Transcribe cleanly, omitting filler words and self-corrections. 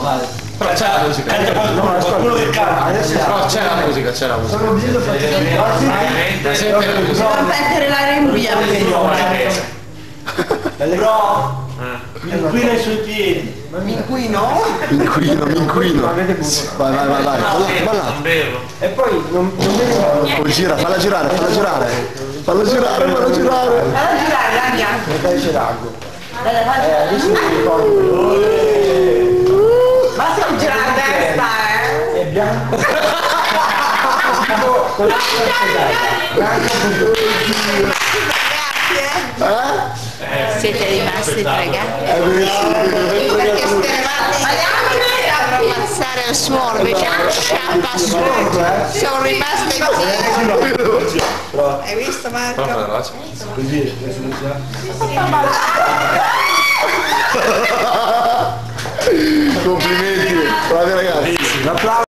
vai. Però c'è la musica. Qualcuno che canta. Però c'è la musica, c'è la musica. Sono bisogno di Senti la musica. Non mettere l'aria in via. Però inquina i suoi piedi. Mi inquino? Mi inquino. Vai. Balla. E poi non vedi. Poi gira, falla girare. Falla girare, raga. Dai c'è l'ago. Adesso mi ricordo. Ma stiamo girando a testa, È bianco. Siete rimasti fregati Perché perché stavate a ammazzare il suono, invece non sciappa suono, sono rimaste zitti. Hai visto Marco? complimenti, bravi ragazzi.